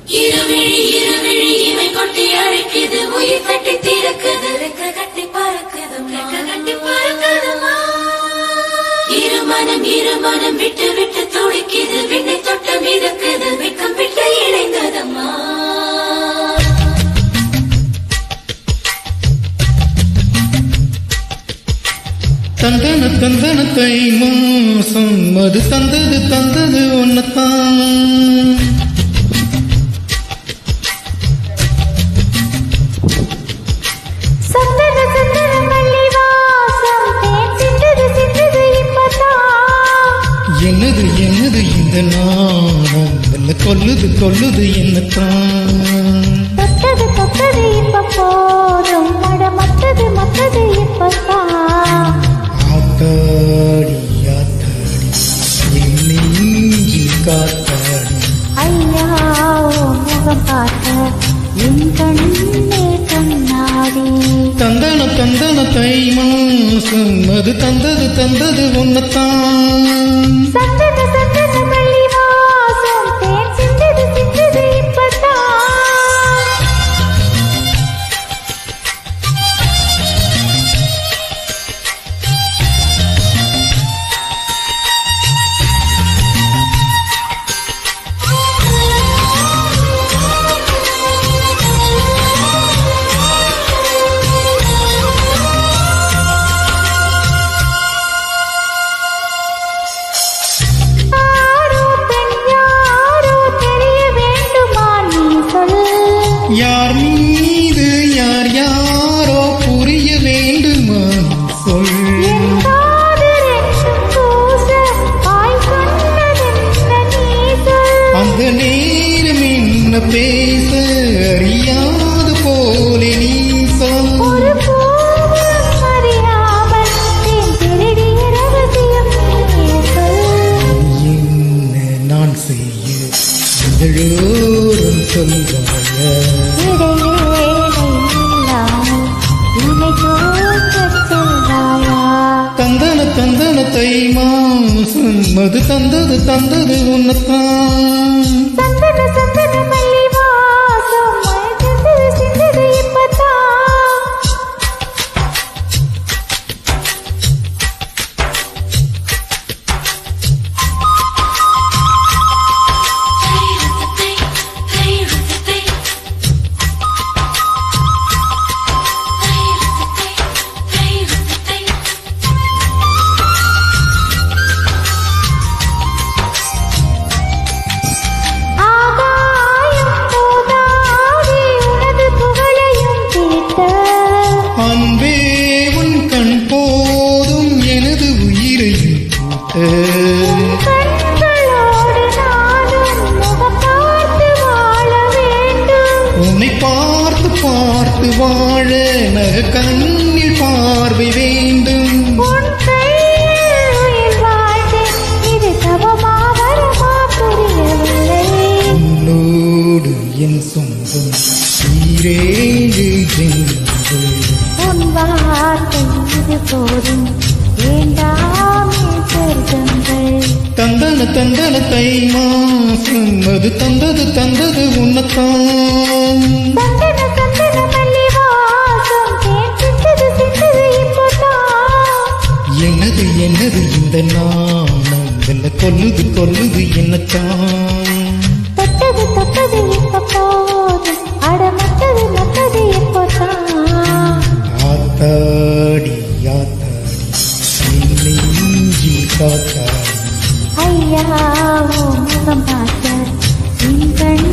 இருவிழி இருவிழி இமை கொட்டி அழைக்குது, உயிர் தட்டி திறக்குது, ரெக்க கட்டி பறக்குதுமா. இருமனம் விட்டு விட்டு துடிக்குது, விண்ணை தொட்ட மிதக்குது, வெக்கம் விட்டு இணைந்ததம்மா. தந்தன தந்தன தை மாசம் அது தந்தது ஒன்னத்தான். என்னது என்னது இந்த நாடம் கொல்லுது என்னத்தான். தொட்டது இப்ப போதும், மத்தது இப்பதான். ஆத்தாடி ஆத்தாடி என் நெஞ்சில் காத்தாடி, ஐயா முகம் பார்த்த என் கண்ணே கண்ணாடி. தந்தன தை மாசம் அது தந்தது ஒன்னத்தான். சந்தன மல்லி வாசம் தேன் சிந்தது இப்பதான். யார் மீது யாரோ புரிய வேண்டுமா சொல். அந்த நேரம் என்ன பேச அறியாது போலே நீ சொல். என்ன நான் செய்ய இதழோரம் சொல்வாய. தந்தன தை மாசம் அது தந்தது உன்னத்தான். சந்தன மல்லி வாசம் சிந்தது இப்பதான். அன்பே உன் கண் போதும் எனது உயிரையும் உன்னை பார்த்து வாழ நக கண்ணில் பார்வை வேண்டும். உன்னோடு என் சொந்தம் ஈரேழு ஜென்மங்கள். தந்தன தை மாசம் அது தந்தது உன்னத்தான். என்னது இந்த நாணம் கொல்லுது என்னத்தான். தொட்டது இப்ப போதும், மத்தது இப்பதான். ஆத்தாடி என் நெஞ்சில் காத்தாடி, ஐயா முகம் பார்த்த என் கண்